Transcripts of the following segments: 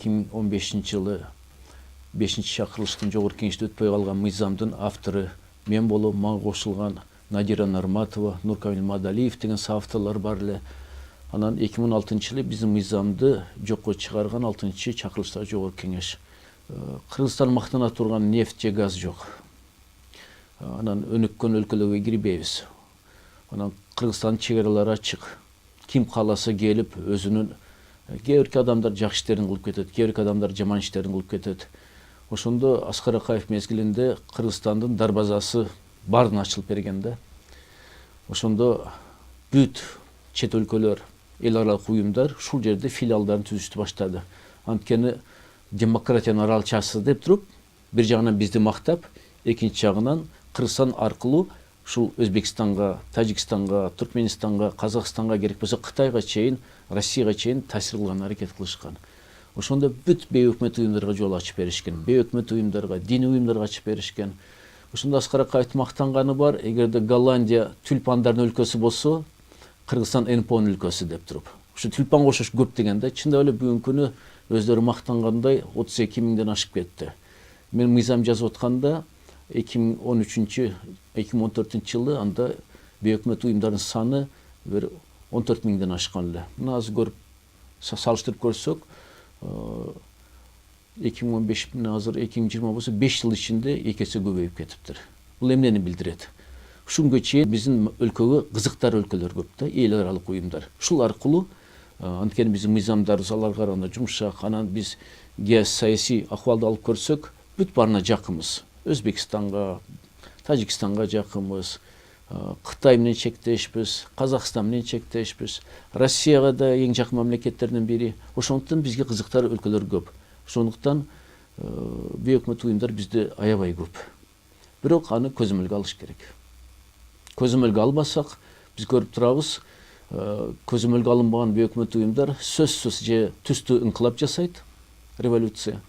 2015 жылы 5 шақырылыштың жогорку кеңеште өтпөй калган мыйзамдын автору мен болуп, мага кошулган Надира Нарматова, Нуркамил Мадалиев деген соавторлор бар эле. Анан 2016 жылы биздин мыйзамды жокко чыгарган 6 чакырылыштагы жогорку кеңеш. Кыргызстан мактана турган нефть же газ жок. Анан өнүккөн өлкөлөргө кирбейбиз. Анан Кыргызстандын чек аралары ачык. Ким кааласа келип өзүнүн кээ бирки адамдар жакшы иштерин кылып кетет, кээ бирки адамдар жаман иштерин кылып кетет. Ошондо Аскар Акаев мезгилинде Кыргызстандын дарбазасы бардын ачылып берген да. Ошондо бүт чет өлкөлөр, эл аралык уюмдар ушул жерде филиалдарын түзүштү баштады. Анткени демократиянын аралчасы деп туруп, бир жагынан бизди мактап, экинчи жагынан Кыргызстан аркылуу ушул Өзбекстанга, Тажикстанга, Туркменистанга, Казакстанга, керек болсо Кытайга чейин, Россияга чейин таасир кылган аракет кылышкан. Ошондо бүт бейөкмөт уюмдарга жол ачып беришкен, бейөкмөт уюмдарга, диний уюмдарга ачып беришкен. Ошондо Аскар Акаевдин мактанганы бар, эгерде Голландия тюльпандардын өлкөсү болсо, Кыргызстан НПОнун өлкөсү деп туруп. Ушу тюльпан кошуш көп дегенде, чындап эле бүгүнкү күнү өздөрү мактангандай 32 миңден ашып кетти. Мен мыйзам жазып атканда 2013-2014 жылы анда бейөкмөт уюмдардын саны бир 14 миңден ашкан эле. Мына азыр көрүп салыштырып көрсөк, 2015 менен азыр 2020 болсо 5 жыл ичинде 2 эсе көбөйүп кетиптир. Бул эмнени билдирет? Ушунга чейин биздин өлкөгө кызыктар өлкөлөр көп да, эл аралык уюмдар. Ушул аркылуу анткени биздин мыйзамдарыбыз аларга караганда жумшак, анан биз геосаясий акыбалды алып көрсөк, бүт баарына жакынбыз. Өзбекстанга, Тажикстанга жакынбыз, Кытай менен чектешпиз, Казакстан менен чектешпиз, Россияга да эң жакын мамлекеттердин бири. Ошондуктан бизге кызыктар өлкөлөр көп. Ошондуктан бейөкмөт уюмдар бизде аябай көп. Бирок аны көзөмөлгө алыш керек. Көзөмөлгө албасак, биз көрүп турабыз, көзөмөлгө алынбаган бейөкмөт уюмдар сөзсүз же түстүү инкылап жасайт, революция,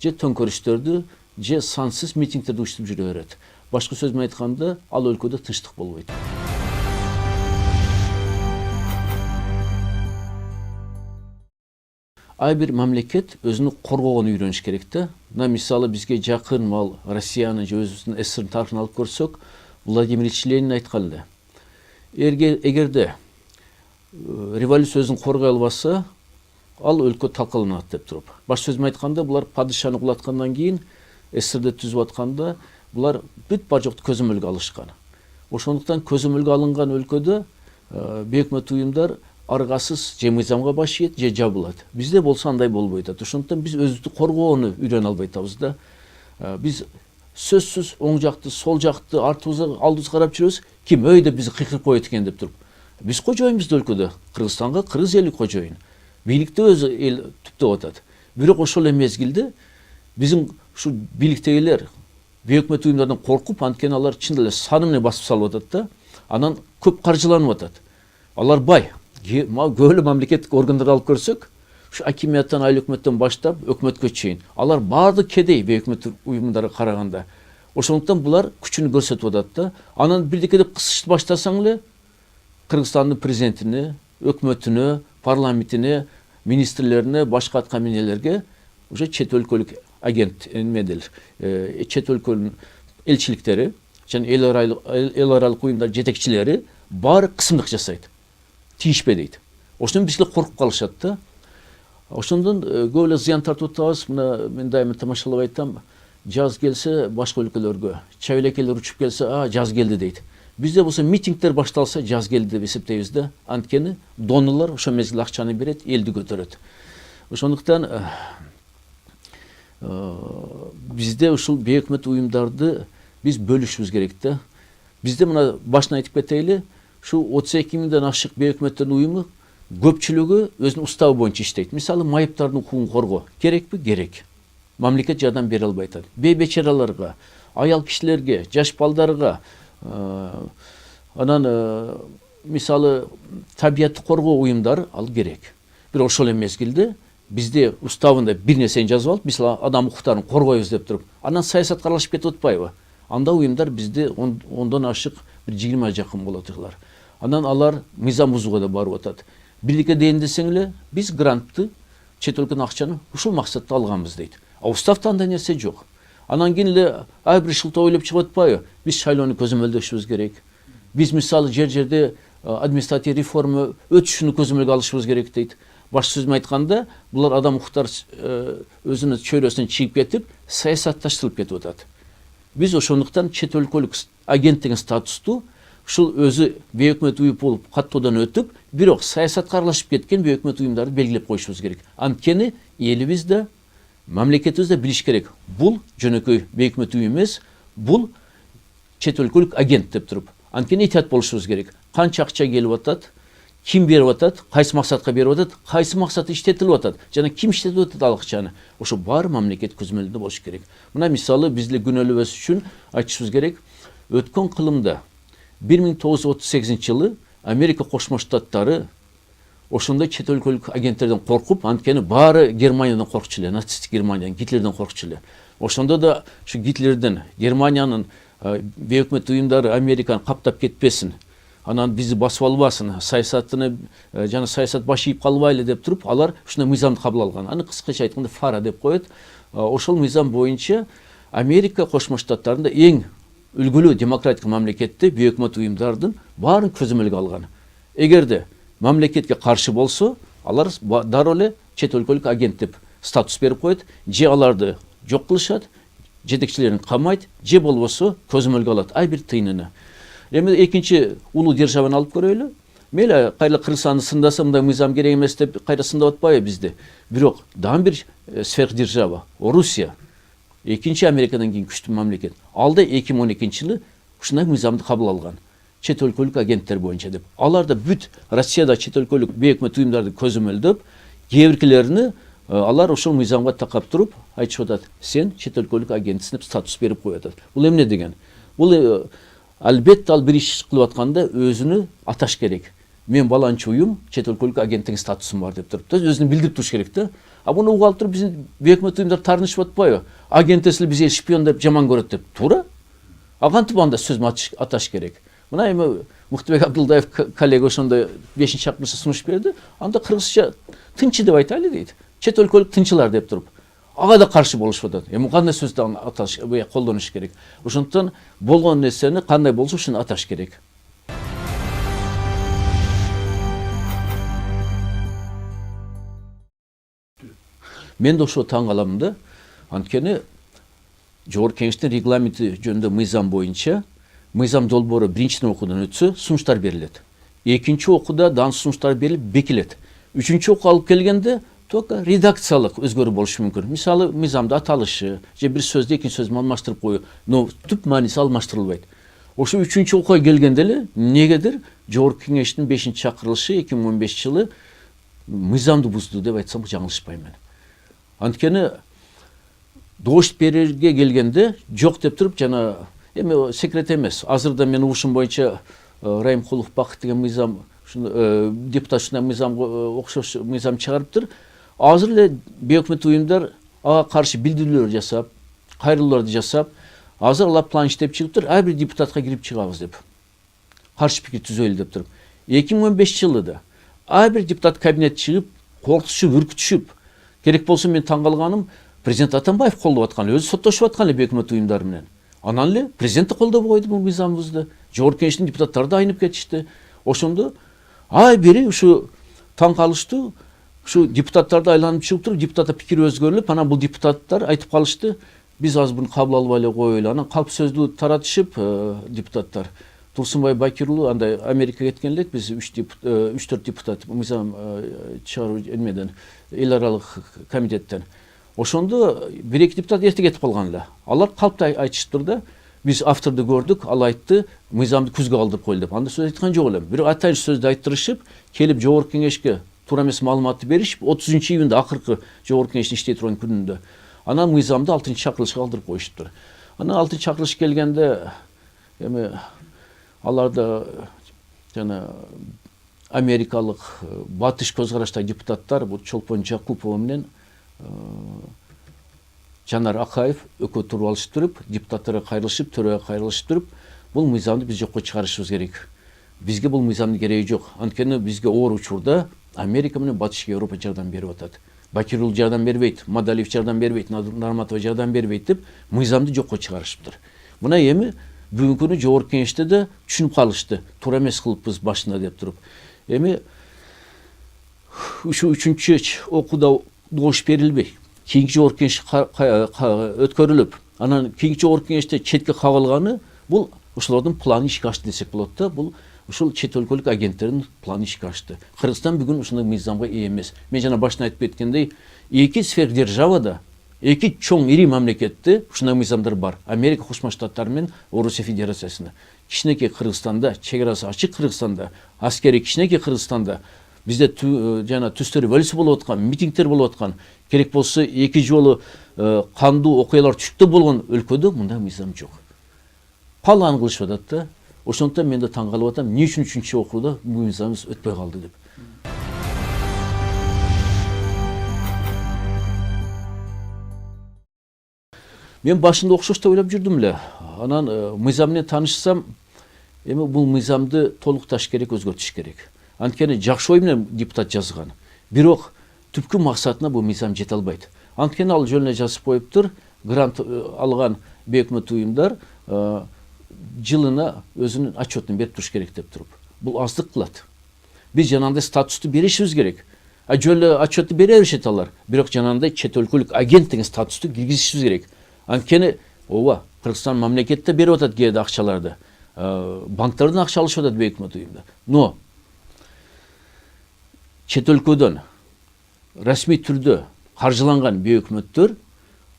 же төңкөрүштөрдү, же сансыз митингтерди уюштуруп жүрө берет. Башка сөз менен айтканда, ал өлкөдө тынчтык болбойт. Ай бир мамлекет өзүнү коргогону үйрөнүш керек да. Мына мисалы бизге жакын мал Россиянын же өзүбүздүн СССРдин тарыхын алып көрсөк, Владимир Ильич Ленин айткан эле. Эгерде революция өзүн коргой албаса, ал өлкө талкаланат деп туруп. Башка сөз менен айтканда, булар падышаны кулаткандан кийин СССРди түзүп атканда, булар бүт бар жокту көзөмөлгө алышкан. Ошондуктан көзөмөлгө алынган өлкөдө бейөкмөт уюмдар аргасыз же мыйзамга баш ийет, же жабылат. Бизде болсо андай болбойт. Ошондуктан биз өзүбүздү коргоону үйрөнө албай атабыз да. Биз сөзсүз оң жакты, сол жакты, артыбызга, алдыбызга карап жүрөбүз. Ким өйдө бизди кыйкырып коет экен деп туруп. Биз кожоюнбуз өлкөдө. Кыргызстанга кыргыз эли кожоюн. Бийликте өзү эл түптөп атат. Бирок ошол эле мезгилде биздин ушу бийликтегилер бейөкмөт уюмдардан коркуп, анткени алар чын эле саны менен басып салып атат да. Анан көп каржыланып атат. Алар бай. Көп эле мамлекеттик органдарды алып көрсөк, ушу акимияттан, айыл өкмөттөн баштап өкмөткө чейин, алар баардык кедей бейөкмөт уюмдарга караганда. Ошондуктан булар күчүн көрсөтүп атат да. Анан бирдеке деп кысышты баштасаң эле, Кыргызстандын президентине, өкмөтүнө, парламентине, министрлерине, башка аткаминерлерге уже чет өлкөлүк агент эмедил, чет өлкөнүн элчиликтери жана эл аралык уюмдар жетекчилери баары кысымдык жасайт. Тийишпе дейт. Ошондон бизге коркуп калышат да. Ошондон көп эле зыян тартып атабыз. Мына мен дайыма тамашалап айтам, жаз келсе башка өлкөлөргө, чабилекелер учуп келсе, жаз келди дейт. Бизде болсо митингдер башталса жаз келди деп эсептейбиз да. Анткени донорлор ошол мезгилде акчаны берет, элди көтөрөт. Ошондуктан бизде ушул бейөкмөт уюмдарды биз бөлүшүбүз керек да. Бизде мына башынан айтып кетейли, şu 32 миңден ашык бейөкмөттөрдүн уюму көпчүлүгү өзүнүн уставы боюнча иштейт. Мисалы майыптардын укугун коргоо керекпи? Керек. Мамлекет жардам бере албай атат. Бейбечараларга, аял кишилерге, жаш балдарга, анан мисалы табиятты коргоо уюмдары ал керек. Бирок ошол эле мезгилде бизде уставында бир нерсени жазып алып, мисалы адам укуктарын коргойбуз деп туруп, анан саясатка аралашып кетип атпайбы? Анда уюмдар бизде ондон ашык бир 20 жакын болот алар. Анан алар мыйзам бузууга да барып атат. Бирдеке дейин десең эле, биз грантты чет өлкөнүн акчаны ушул максатта алганбыз дейт. А уставда андай нерсе жок. Анан кийин эле ар бир шылтоо ойлоп чыгып атпайбы? Биз шайлоону көзөмөлдөшүбүз керек. Биз мисалы жерде административдик реформа өтүшүнү көзөмөлгө алышыбыз керек дейт. Баш сөзүм айтканда, булар адам укуктар өзүнүн чөйрөсүнөн чыгып кетип, саясатташтырылып кетип атат. Биз ошондуктан чет өлкөлүк агент деген статусту ушул өзү бейөкмөт уюм болуп каттоодон өтүп, бирок саясатка аралашып кеткен бейөкмөт уюмдарды белгилеп коюшубуз керек. Анткени элибиз да, мамлекетибиз да билиш керек. Бул жөнөкөй бейөкмөт уюм эмес, бул чет өлкөлүк агент деп туруп. Анткени этият болушубуз керек. Канча акча келип атат, ким берип атат, кайсы максатка берип атат, кайсы максатта иштетилип атат, жана ким иштетип атат ал акчаны. Ошо баары мамлекет көзөмөлүндө болуш керек. Мына мисалы биз эле күнөөлөбөс үчүн айтышыбыз керек. Өткөн кылымда 1938 жылы Америка Кошмо Штаттары ошондой чет өлкөлүк агенттерден коркуп, анткени баары Германиядан коркчу эле, нацисттик Германиядан, Гитлерден коркчу эле. Ошондо да ушу Гитлерден Германиянын бейөкмөт уюмдары Американы каптап кетпесин, анан бизди басып албасын, саясатыны жана саясат баш ийип калбайлы деп туруп, алар ушундай мыйзамды кабыл алган. Аны кыскача айтканда фара деп коет. Ошол мыйзам боюнча Америка Кошмо Штаттарында эң үлгүлүү демократик мамлекетти бейөкмөт уюмдардын баарын көзөмөлгө алган. Эгерде мамлекетке каршы болсо, алар дароо эле чет өлкөлүк агент деп статус берип коет, же аларды жок кылышат, жетекчилерин камайт, же болбосо көзөмөлгө алат ай бир тыйынына. Эми экинчи улуу державаны алып көрөлү. Мейли кайра Кыргызстанды сындаса мындай мыйзам керек эмес деп кайра сындап атпайбы бизди. Бирок дагы бир сверхдержава Орусия, экинчи Америкадан кийин күчтүү мамлекет. Ал да 2012 жылы ушундай мыйзамды кабыл алган. Чет өлкөлүк агенттер боюнча деп. Алар да бүт Россияда чет өлкөлүк бейөкмөт уюмдарды көзөмөлдөп, кээ биркилерини алар ошол мыйзамга такап туруп айтышып атат, сен чет өлкөлүк агентсиң деп статус берип коюп атат. Бул эмне деген? Бул албетте ал бир иш кылып атканда өзүнү аташ керек. Мен баланчы уюм чет өлкөлүк агенттиктин статусум бар деп туруп, өзүнү билдирип туруш керек да. А буну угуп алып туруп биздин бейөкмөт уюмдар таарынышып атпайбы? Агент эсили бизди шпион деп жаман көрөт деп. Туура. А кантип анда сөзүм аташ керек? Мына эми Муктубек Абдулдаев коллега ошондой 5-чакырылышта сунуш берди. Анда кыргызча тынчы деп айтайлы дейт. Чет өлкөлүк тынчылар деп туруп. Ага да каршы болушуп атат. Эми кандай сөздү аташ, колдонуш керек? Ошондуктан болгон нерсени кандай болсо ошону аташ керек. Мен да ошо таң каламын да. Анткени Жогорку Кеңештин регламенти жөнүндө мыйзам боюнча мыйзам долбоору биринчиден окуудан өтсө сунуштар берилет. Экинчи окууда дагы сунуштар берилип бекилет. Үчүнчү окуу алып келгенде только редакциялык өзгөрүү болушу мүмкүн. Мисалы мыйзамда аталышы же бир сөздү экинчи сөз менен алмаштырып коюу, но түп мааниси алмаштырылбайт. Ошо үчүнчү окууга келгенде эле эмнегедир Жогорку Кеңештин 5-чакырылышы 2015 жылы мыйзамды бузду деп айтсам жаңылышпайм мен. Анткени добуш берерге келгенде жок деп туруп жана эми секрет эмес. Азырда мен угушум боюнча Райымкулов Бакыт деген мыйзам депутат ушундай мыйзамга окшош мыйзам чыгарыптыр. Азыр эле бейөкмөт уюмдар ага каршы билдирүүлөр жасап, кайрылууларды жасап, азыр алар план иштеп чыгыптыр, ар бир депутатка кирип чыгабыз деп. Каршы пикир түзөлү деп туруп. 2015 жылда ар бир депутат кабинет чыгып, коркутушуп, үркүтүшүп, керек болсо мен таң калганым, президент Атамбаев колдоп аткан, өзү соттошуп аткан эле бейөкмөт уюмдар менен. Анан эле президент колдоп койду бул мыйзамыбызды. Жогорку Кеңештин депутаттары да айнып кетишти. Ошондо ай бири ушу таң калыштуу, ушу депутаттарды айланып чыгып туруп, депутаттар пикири өзгөрүлүп, анан бул депутаттар айтып калышты, биз азыр буну кабыл албай эле коелу. Анан калп сөздү таратышып депутаттар. Турсунбай Бакир уулу андай Америкага кеткен элек, биз 3-4 депутат мыйзам чыгаруу эмеден, эл аралык комитеттен. Ошондо 1-2 депутат эрте кетип калган эле. Алар калпты айтышыптыр да, биз авторду көрдүк, ал айтты, мыйзамды күзгө калтырып коелу деп. Анда сөз айткан жок элем. Бирок атайын сөздү айттырышып, келип Жогорку Кеңешке туура эмес маалыматты беришип, 30 июнда акыркы Жогорку Кеңештин иштей турган күнүндө анан мыйзамды 6-чакырылышка калтырып коюшуптур. Анан 6-чакырылыш келгенде эми аларда жана америкалык батыш көз караштагы депутаттар, бул Чолпон Жакупова менен Жанар Акаев экөө туруп алышып туруп, депутаттарга кайрылышып, төрөгө кайрылышып туруп, бул мыйзамды биз жокко чыгарышыбыз керек. Бизге бул мыйзамдын кереги жок. Анткени бизге оор учурда Америка менен Батыш Европа жардам берип атат. Бакирул жардам бербейт, Мадалиев жардам бербейт, Нарматова жардам бербейт деп мыйзамды жокко чыгарышыптыр. Мына эми бүгүнкү күнү жогорку кеңеште да түшүнүп калышты. Туура эмес кылыппыз башында деп туруп. Эми ушу 3-чү окууда добуш берилбей, кийинки жогорку кеңеш өткөрүлүп, анан кийинки жогорку кеңеште четке кагылганы бул ошолордун планы ишке ашты десек болот да. Бул ушул чет өлкөлүк агенттердин планы ишке ашты. Кыргызстан бүгүн ушундай мыйзамга ээ эмес. Мен жана башында айтып кеткендей, эки сверхдержавада, эки чоң ири мамлекетте ушундай мыйзамдар бар. Америка Кошмо Штаттары менен Орусия Федерациясында. Кичинекей Кыргызстанда, чек арасы ачык Кыргызстанда, аскери кичинекей Кыргызстанда бизде жана түстөр революция болуп аткан, митингдер болуп аткан, керек болсо эки жолу кандуу окуялар түштү болгон өлкөдө мындай мыйзам жок. Палаан кылышып атат да. Ошондуктан мен да таң калып атам, эмне үчүн 3-чү окууда бул мыйзамыбыз өтпөй калды деп. Мен башында окшош деп ойлоп жүрдүм эле. Анан мыйзам менен таанышсам, эми бул мыйзамды толукташ керек, өзгөртүш керек. Анткени жакшы ой менен депутат жазган. Бирок түпкү максатына бул мыйзам жете албайт. Анткени ал жөн эле жазып коюптур, грант алган бейөкмөт уюмдар жылына өзүнүн отчетун берип туруш керек деп туруп. Бул аздык кылат. Биз жанагындай статусту беришибиз керек. Жөн эле отчетту бере беришет алар. Бирок жанагындай чет өлкөлүк агент деген статусту киргизишибиз керек. Анткени ооба, Кыргызстан мамлекетте берип атат кээде акчаларды. Банктардан акча алышып атат бейөкмөт уюмдар. Но чет өлкөдөн расмий түрдө каржыланган бейөкмөттөр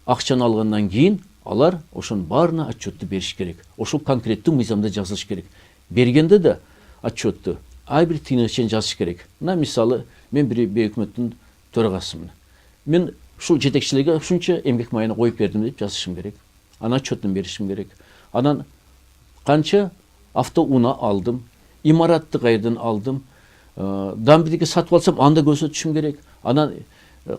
акчаны алгандан кийин алар ошонун баарына отчетту бериш керек. Ошол конкреттүү мыйзамда жазылыш керек. Бергенде да отчетту ай бир тыйынга чейин жазыш керек. Мына мисалы, мен бир бейөкмөттүн төрагасымын. Мен ушул жетекчилерге ушунча эмгек майына коюп бердим деп жазышым керек. Анан отчетун беришим керек. Анан канча автоунаа алдым, имаратты кайерден алдым, дамбидики сатып алсам анда көрсөтүшүм керек. Анан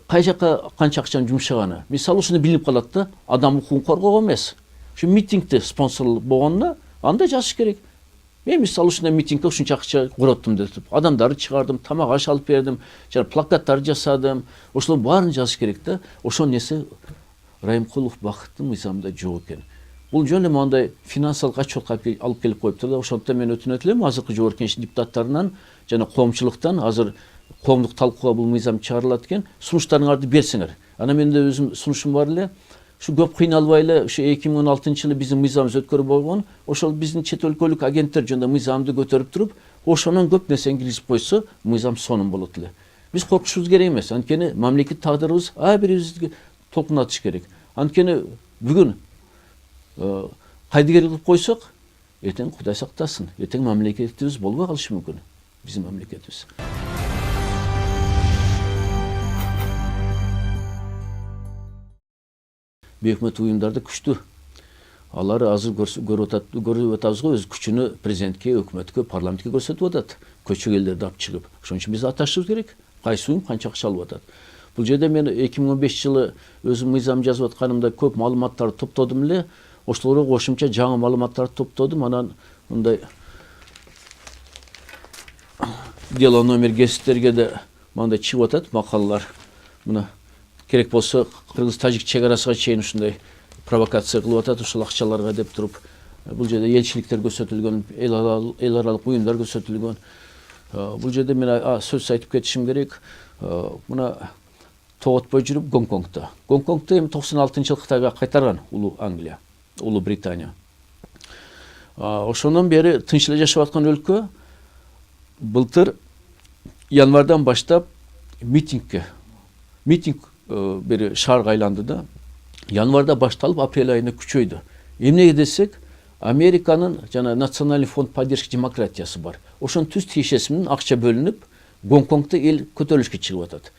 кай жака канча акчаны жумшаганы. Мисалы ушуну билип калат да, адам укугун коргоо эмес. Ушу митингде спонсорлук болгонуна анда жазыш керек. Мен мисалы ушундай митингге ушунча акча короттум деп, адамдарды чыгардым, тамак аш алып бердим, жана плакаттар жасадым. Ошолордун баарын жазыш керек да. Ошол нерсе Райымкулов Бакыттын мыйзамында жок экен. Бул жөн эле мындай финансылык отчетко алып келип коюптур да. Ошондуктан мен өтүнөт элем азыркы жогорку кеңеш депутаттарынан жана коомчулуктан азыр коомдук талкууга бул мыйзам чыгарылат экен, сунуштарыңарды берсеңер. Анан менде өзүм сунушум бар эле. Ушу көп кыйналбай эле ушу 2016-жылы биздин мыйзамыбыз өткөрүп болгон, ошол биздин чет өлкөлүк агенттер жөнүндө мыйзамды көтөрүп туруп, ошонун көп нерсени киргизип койсо, мыйзам сонун болот эле. Биз коркушубуз керек эмес. Анткени мамлекет тагдырыбыз ар бирибизге толкунатыш керек. Анткени бүгүн кайдыгер кылып койсок, эртең Кудай сактасын, эртең мамлекетибиз болбой калышы мүмкүн. Биздин мамлекетибиз. Бейөкмөт уюмдарды күчтүү. Алар азыр көрүп атабыз го, өз күчүнө президентке, өкмөткө, парламентке көрсөтүп атат. Көчөгө элдерди алып чыгып. Ошон үчүн биз аташыбыз керек. Кайсы уюм канча акча алып атат. Бул жерде мен 2015-жылы өзүм мыйзам жазып атканымда көп маалыматтарды топтодум эле. Ошолорго кошумча жаңы маалыматтарды топтодум. Анан мындай дело номер гезиттерге да мындай чыгып атат макалалар. Мына керек болсо кыргыз-тажик чек арасына чейин ушундай провокация кылып атат ушул акчаларга деп туруп. Бул жерде элчиликтер көрсөтүлгөн, эл аралык уюмдар көрсөтүлгөн. Бул жерде мен сөз айтып кетишим керек. Мына тоготпой жүрүп Гонконгдо. Гонконгду эми 96-жылы Кытайга кайтарган Улуу Англия, Улуу Британия. Ошондон бери тынч эле жашап аткан өлкө былтыр январдан баштап митинг бир шаарга айланды да. Январда башталып апрель айында күчөйдү. Эмнеге десек, Американын жана Национальный фонд поддержки демократиясы бар. Ошонун түз тиешеси менен акча бөлүнүп, Гонконгдо эл көтөрүлүшкө чыгып атат.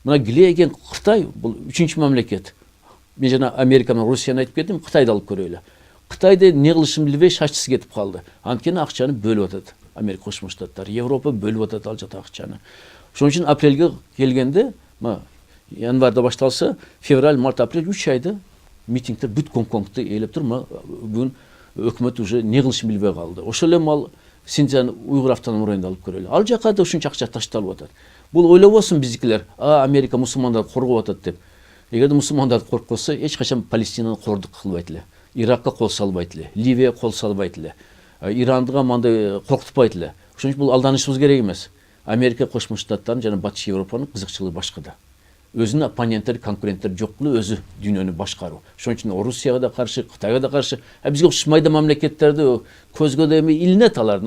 Мына Гилеген Кытай бул 3-чү мамлекет. Мен жана Америка менен Русияны айтып кеттим, Кытайды алып көрөлү. Кытайда эмне кылышын билбей шашчысы кетип калды. Анткени акчаны бөлүп атат. Америка Кошмо Штаттары, Европа бөлүп атат ал жакта акчаны. Ошон үчүн апрелге келгенде, январда башталса, февраль, март, апрель 3 айда митингдер бүт Гонконгду ээлеп тур. Бүгүн өкмөт уже не кылышын билбей калды. Ошол эле Синьцзян уйгур автономиялык районунда алып көрөлү. Ал жака да ушунча акча ташталып атат. Бул ойлобосун биздикилер, Америка мусулмандарды коргоп атат деп. Эгерде мусулмандарды коркпосо, эч качан Палестинаны кордук кылбайт эле. Иракка кол салбайт эле, Ливияга кол салбайт эле. Ирандыга мындай коркутпайт эле. Ошон үчүн бул алданышыбыз керек эмес. Америка Кошмо Штаттарын жана Батыш Европанын кызыкчылыгы башкада. Өзүнүн оппоненттери, конкуренттери жок кылып, өзү дүйнөнү башкаруу. Ошон үчүн Орусияга да каршы, Кытайга да каршы, бизге окшош майда мамлекеттерди көзгө да эми илинет алар,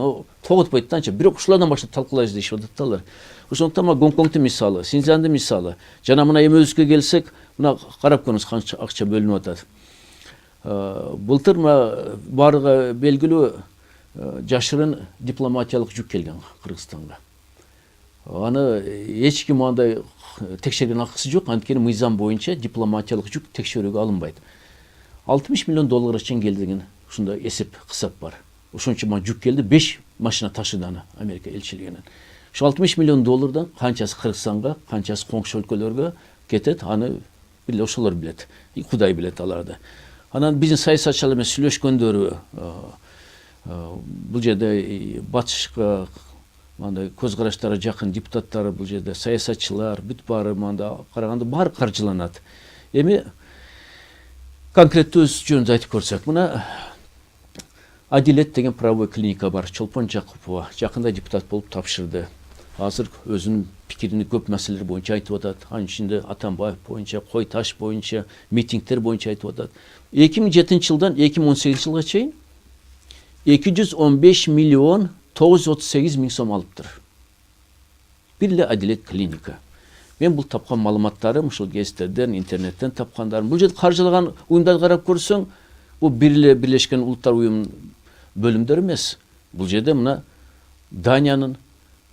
тоготпойт да анча. Бирок ушулардан баштап талкуулайбыз дейишип атат да алар. Ошондуктан Гонконгдун мисалы, Синьцзяндын мисалы, жана мына эмебизге келсек, мына карап көрүңүз канча акча бөлүнүп атат. Былтыр мына баарыга белгилүү жашырын дипломатиялык жүк келген Кыргызстанга. Аны эч ким андай текшерген акысы жок, анткени мыйзам боюнча дипломатиялык жүк текшерүүгө алынбайт. 60 миллион долларга чейин келди деген ушундай эсеп кысап бар. Ошончо жүк келди, 5 машина ташыды аны Америка элчилигинен. Ошо 60 миллион доллардан канчасы Кыргызстанга, канчасы коңшу өлкөлөргө кетет, аны биле ошолор билет. Кудай билет аларды. Анан биздин саясатчылар менен сүйлөшкөндөрү бул жерде батышка мындай көз караштары жакын депутаттар, бул жерде саясатчылар, бүт баары мында караганда баары каржыланат. Эми конкреттүү өз жөнүндө айтып көрсөк, мына Адилет деген правовой клиника бар, Чолпон Жакупова жакында депутат болуп тапшырды. Азыр өзүнүн пикирин көп маселелер боюнча айтып атат. Анын ичинде Атамбаев боюнча, Кой Таш боюнча, митингдер боюнча айтып атат. 2007 жылдан 2018 жылга чейин 215 миллион 938 миң сом алыптыр. Бир эле Адилет клиника. Мен бул тапкан маалыматтарым ушул гезиттерден, интернеттен тапкандарым. Бул жерде каржылаган уюмдарды карап көрсөң, бул бир эле Бирлешкен Улуттар уюмунун бөлүмдөрү эмес. Бул жерде мына Даниянын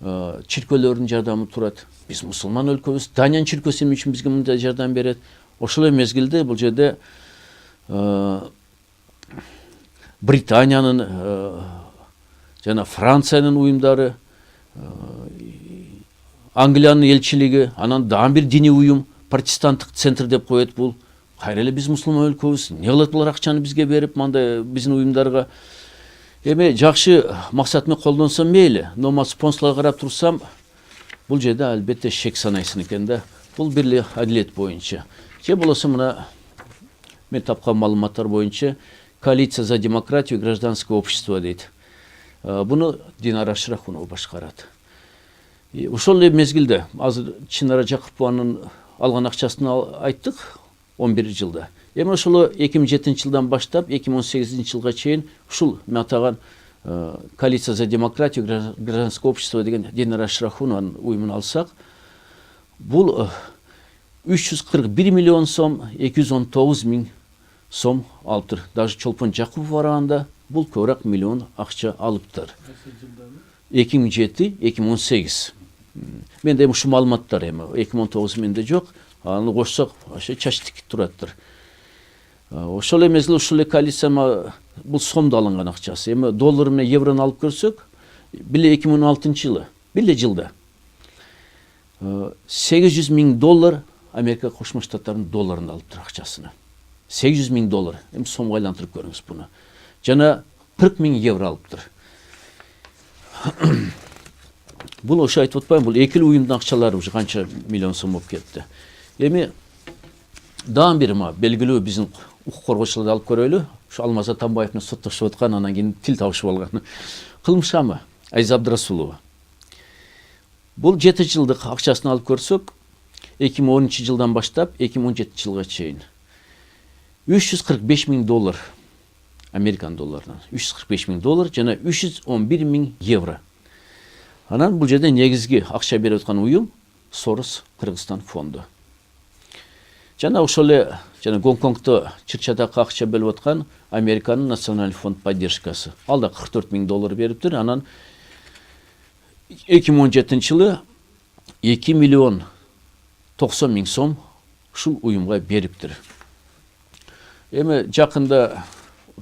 чиркөөлөрүнүн жардамы турат. Биз мусулман өлкөбүз, Даниянын чиркөөсү эмне үчүн бизге мындай жардам берет? Ошол эле мезгилде бул жерде Британиянын жана Франциянын уюмдары, Англиянын элчилиги, анан дагы бир диний уюм, протестанттык центр деп коет бул. Кайра эле биз мусулман өлкөбүз, эмне кылат булар акчаны бизге берип, мындай биздин уюмдарга? Эми жакшы максат менен колдонсом мейли, но спонсорлорго карап турсам, бул жерде албетте шек санайсың экен да. Бул бир эле Адилет боюнча. Же болосо мына мен тапкан маалыматтар боюнча Коалиция за демократию и гражданское общество дейт. Буну Динара Шрахунова башкарат. Ошол эле мезгилде азыр Чынара Жакупованын алган акчасын айттык 11 жылда. Эми ошол 2007 жылдан баштап 2018 жылга чейин ушул мен атаган Коалиция за демократию и гражданское общество деген Динара Шрахунованын уюмун алсак, бул 341 миллион сом, 219 миң сом алыптыр. Даже Чолпон Жакупов барганда бул көбүрөөк миллион акча алыптыр. 2007-2018. Менде ушу маалыматтар эми 2019 менде жок. Аны кошсок, ошо чачтик тураттыр. Ошол эле мезгилде ушул эле коалиция бул сомдо алынган акчасы. Эми доллар менен еврону алып көрсөк, бир 2016 жылы, бир эле жылда 800 миң доллар Америка Кошмо Штаттарынын долларын алыптыр акчасына. 800 миң доллар. Эми сомго айлантырып көрүңүз буну. Жана 40 миң евро алыптыр. Бул ошо айтып атпайм, бул эки уюмдун акчалары уже канча миллион сом болуп кетти. Эми дагы бир белгилүү биздин укук коргоочуларды алып көрөлү. Ушу Алмаз Атамбаев менен соттошуп аткан, анан кийин тил табышып алган. Кылмышамы Айза Абдрасулова. Бул 7 жылдык акчасын алып көрсөк, 2010 жылдан баштап 2017 жылга чейин 345 миң доллар Американ долларынан, 345 миң доллар жана 311 миң евро. Анан бул жерде негизги акча берип аткан уюм Сорос Кыргызстан фонду. Жана ошол эле жана Гонконгдо чыр-чатакка акча бөлүп аткан Американын национальный фонд поддержкасы. Ал да 44 миң доллар бериптир. Анан 2017 жылы 2 миллион 90 миң сом ушул уюмга бериптир. Эми жакында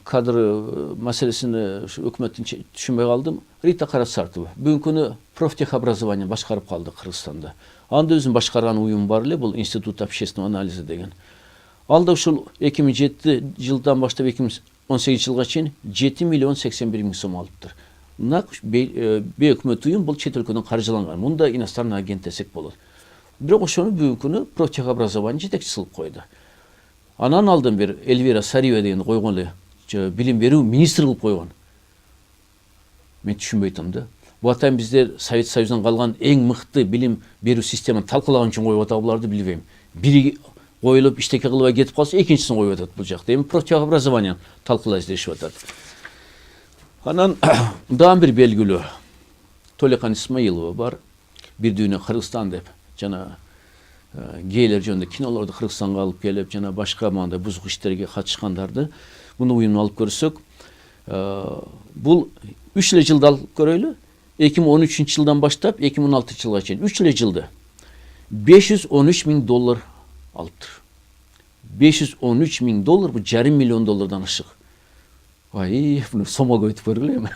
кадр маселесин өкмөттүн түшүнбөй калдым. Рита Карасартова бүгүнкү күнү профтехобразование башкарып калды Кыргызстанда. Анда өзүн башкарган уюм бар эле, бул Институт общественного анализа деген. Ал да ушул 2007 жылдан баштап 2018 жылга чейин 7 миллион 81 миң сом алыптыр. бейөкмөт уюм бул чет өлкөдөн каржыланган. Мунда иностранный агент десек болот. Бирок ошону бүгүнкү күнү профтехобразование жетекчиси кылып койду. Анан алдын бир Эльвира Сариева деген койгон эле билим берүү министри кылып койгон. Мен түшүнбөй атам да. Бул атайын биздер Совет Союзунан калган эң мыкты билим берүү системаны талкуулаган үчүн коюп атабы буларды билбейм. Бири коюлуп иштеке кылбай кетип калса, экинчисин коюп атат бул жакта. Эми профтехобразование талкуулайбыз дешип атат. Анан дагы бир белгилүү Толикан Исмаилова бар. Бир дүйнө Кыргызстан деп жана гейлер жөнүндө кинолорду Кыргызстанга алып келип, жана башка мындай бузук иштерге катышкандарды муну уюмун алып көрсөк, бул 3 эле жылда алып көрөйлү. 2013 жылдан баштап 2016 жылга чейин 3 эле жылда $513 миң алыптыр. $513 миң, бул $5,5 миллион ашык. Ай, буну сомого өтүп көргүлө эми.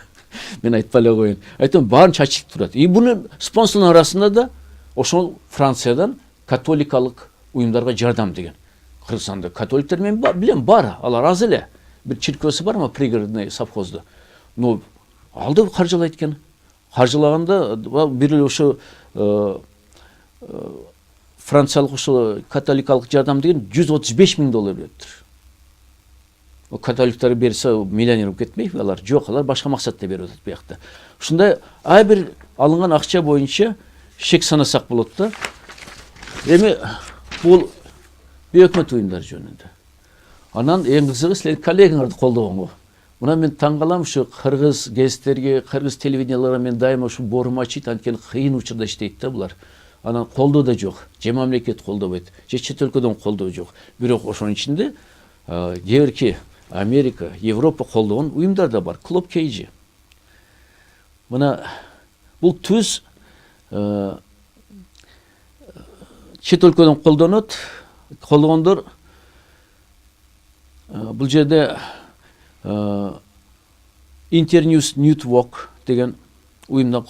Мен айтпай эле коеюн. Айтам, баарын чачып турат. Буну спонсорлордун арасында да ошол Франциядан католикалык уюмдарга жардам деген. Кыргызстанда католиктер мен билем бар, алар аз эле. Бир чиркөөсү бар ма, пригородный совхозду. Но алды каржылайт экен. Каржылаганда бир эле ошо франциялык ошо католикалык жардам деген $135 миң бериптир. Католиктер берсе миллионер болуп кетпейби? Алар жок, алар башка максатта берип атат буякта. Ушундай ай бир алынган акча боюнча шек санасак болот да. Эми бул бейөкмөт уюмдар жөнүндө. Анан эң кызыгы силердин коллегаңарды колдогонго. Мына мен таң калам, ушу кыргыз гезиттерге, кыргыз телевиденияларга мен дайыма ушу боорум ачыйт, анткени кыйын учурда иштейт да булар. Анан колдоо да жок, же мамлекет колдобойт, же чет өлкөдөн колдоо жок. Бирок ошонун ичинде кээ Америка, Европа колдогон уюмдар да бар. Клуб KG. Мына бул түз чет өлкөдөн колдогондор бул жерде Internews Network деген уюмдан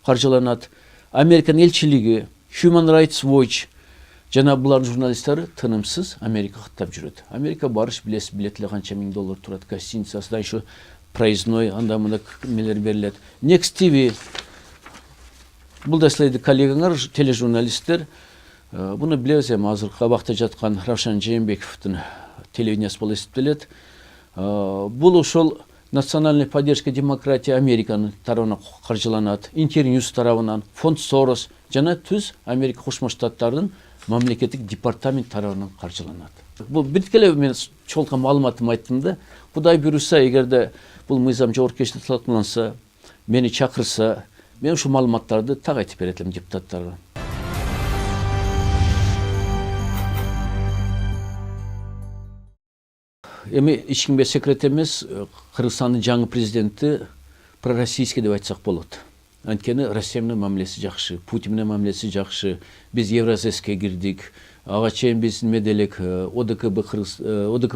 каржыланат. Американ элчилиги, Human Rights Watch жана булардын журналисттери тынымсыз Америка каттап жүрөт. Америка барыш билет эле канча $1,000 турат, гостиницасында ушу проездной, анда мында нелер берилет. Next TV бул да силердин коллегаңар, тележурналисттер. Буну билебиз эми азыркы абакта жаткан Равшан Жээнбековдун телевидениясы болуп эсептелет. Бул ошол Национальная поддержка демократии Американын тарабынан каржыланат, Интерньюз тарабынан, фонд Сорос жана түз Америка Кошмо Штаттарынын мамлекеттик департамент тарабынан каржыланат. Бул биткеле мен чолкан маалыматымды айттым да. Кудай буйруса, эгерде бул мыйзам жоопкерчиликте талкууланса, мени чакырса, мен ушу маалыматтарды так айтып берет элем депутаттарга. Эми эч кимге секрет эмес, Кыргызстандын жаңы президенти пророссийский деп айтсак болот. Анткени Россия менен мамилеси жакшы, Путин менен мамилеси жакшы. Биз Евразеске кирдик, ага чейин биз меделек ОДКБ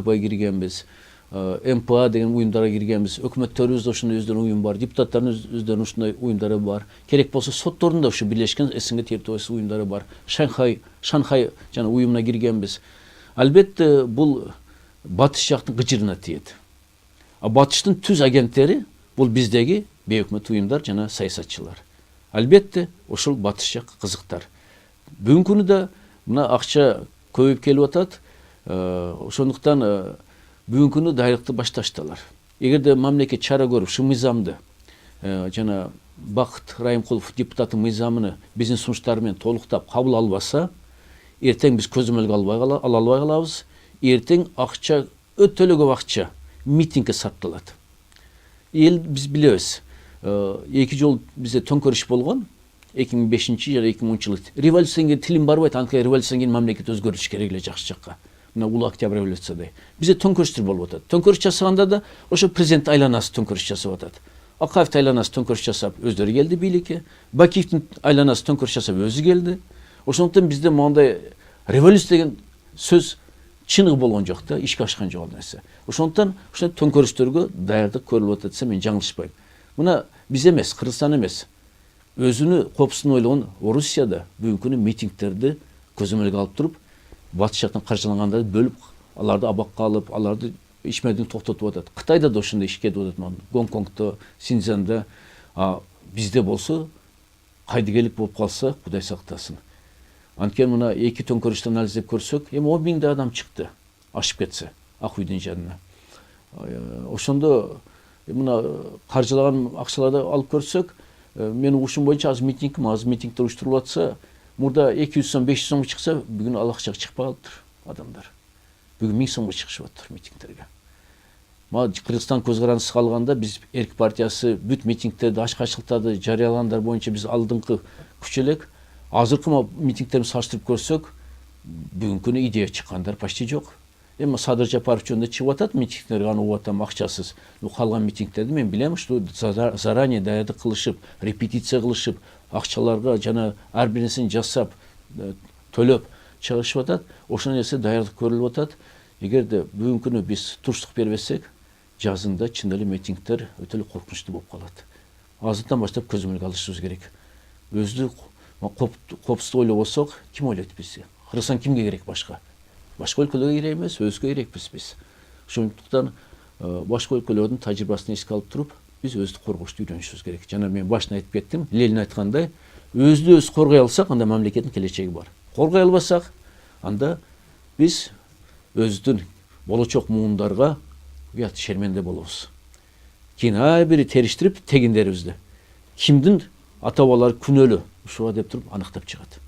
киргенбиз, МПА деген уюмдарга киргенбиз. Өкмөттөрүбүздө ошондой өздөрүнүн уюму бар, депутаттардын өздөрүнүн ушундай уюмдары бар. Керек болсо соттордун да ушу бирлешкен СНГ территориясы уюмдары бар. Шанхай жана уюмуна киргенбиз. Албетте бул батыш жактын кыжырына тиет. А батыштын түз агенттери бул биздеги бейөкмөт уюмдар жана саясатчылар. Албетте ошол батыш жак кызыктар. Бүгүнкү күнү да мына акча көбөйүп келип атат. Ошондуктан бүгүнкү күнү дайрыкты башташтылар. Эгерде мамлекет чара көрүп ушу мыйзамды жана Бакыт Райымкулов депутаттын мыйзамын биздин сунуштар менен толуктап кабыл албаса, эртең биз көзөмөлгө ала албай калабыз. Эртең акча, өтө эле көп акча митингге сарпталат. Эл биз билебиз. 2 жол бизде төңкөрүш болгон. 2005 жана 2010 жылы. Революцияга тилим барбайт, анткени революциядан кийин мамлекет өзгөрүш керек эле жакшы жакка. Мына улуу октябрь революциядай. Бизде төңкөрүштөр болуп атат. Төңкөрүш жасаганда да ошо президент айланасы төңкөрүш жасап атат. Акаевдин айланасы төңкөрүш жасап өздөрү келди бийликке. Бакиевдин айланасы төңкөрүш жасап өзү келди. Ошондуктан бизде моундай революция деген сөз чыныгы болгон жок да, ишке ашкан жок ал нерсе. Ошондуктан ошол төңкөрүштөргө даярдык көрүлүп атат десем мен жаңылышпайм. Мына биз эмес, Кыргызстан эмес, өзүнү коопсуздугун ойлогон Орусияда бүгүнкү күнү митингтерди көзөмөлгө алып туруп, батыш жактан каржылангандарды бөлүп, аларды абакка алып, аларды ичмердин токтотуп атат. Кытайда да ошондой иш кетип атат. Гонконгдо, Синьцзянда, бизде болсо кайдыгерлик болуп калса, Кудай сактасын. Анткени мына эки төңкөрүштү анализдеп көрсөк, эми 10 миңдей адам чыкты, ашып кетсе, Ак үйдүн жанына. Ошондо мына каржылаган акчаларды алып көрсөк, менин угушум боюнча азыр митингдер уюштурулуп атса, мурда 200 сом, 500 сомго чыкса, бүгүн ал акчага чыкпай калыптыр адамдар. Бүгүн 1000 сомго чыгышып атыр митингдерге. Кыргызстан көз карандысына алганда биз Эрк партиясы бүт митингтерди, ачкачылыктарды жарыялагандар боюнча биз алдыңкы күч элек. Азыркы митингтерди салыштырып көрсөк, бүгүнкүнү идея чыккандар почти жок. Эми Садыр Жапаров жөнүндө чыгып атат митингтерге, аны угуп атам акчасыз. Калган митингтерди мен билем, что заранее даярдык кылышып, репетиция кылышып, акчаларга жана ар бир нерсени жасап, төлөп чыгышып атат. Ошол нерсе даярдык көрүлүп атат. Эгерде бүгүнкү күнү биз туруштук бербесек, жазында чын эле митингдер өтө эле коркунучтуу болуп калат. Азырдан баштап көзөмөлгө алышыбыз керек. Өзү коопсуздук ойлобосок, ким ойлойт бизди? Кыргызстан кимге керек башка? Башка өлкөлөргө керек эмес, өзгө керекпиз биз. Ошондуктан башка өлкөлөрдүн тажрыйбасын эске алып туруп, биз өзүбүздү коргошту үйрөнүшүбүз керек. Жана мен башында айтып кеттим, Ленин айткандай, өзүбүздү өз коргой алсак, анда мамлекеттин келечеги бар. Коргой албасак, анда биз өзүбүздүн болочок муундарга уят шерменде болобуз. Кийин ар бири териштирип тегиндерибизди кимдин ата бабалары күнөөлүү ушуга деп туруп аныктап чыгат.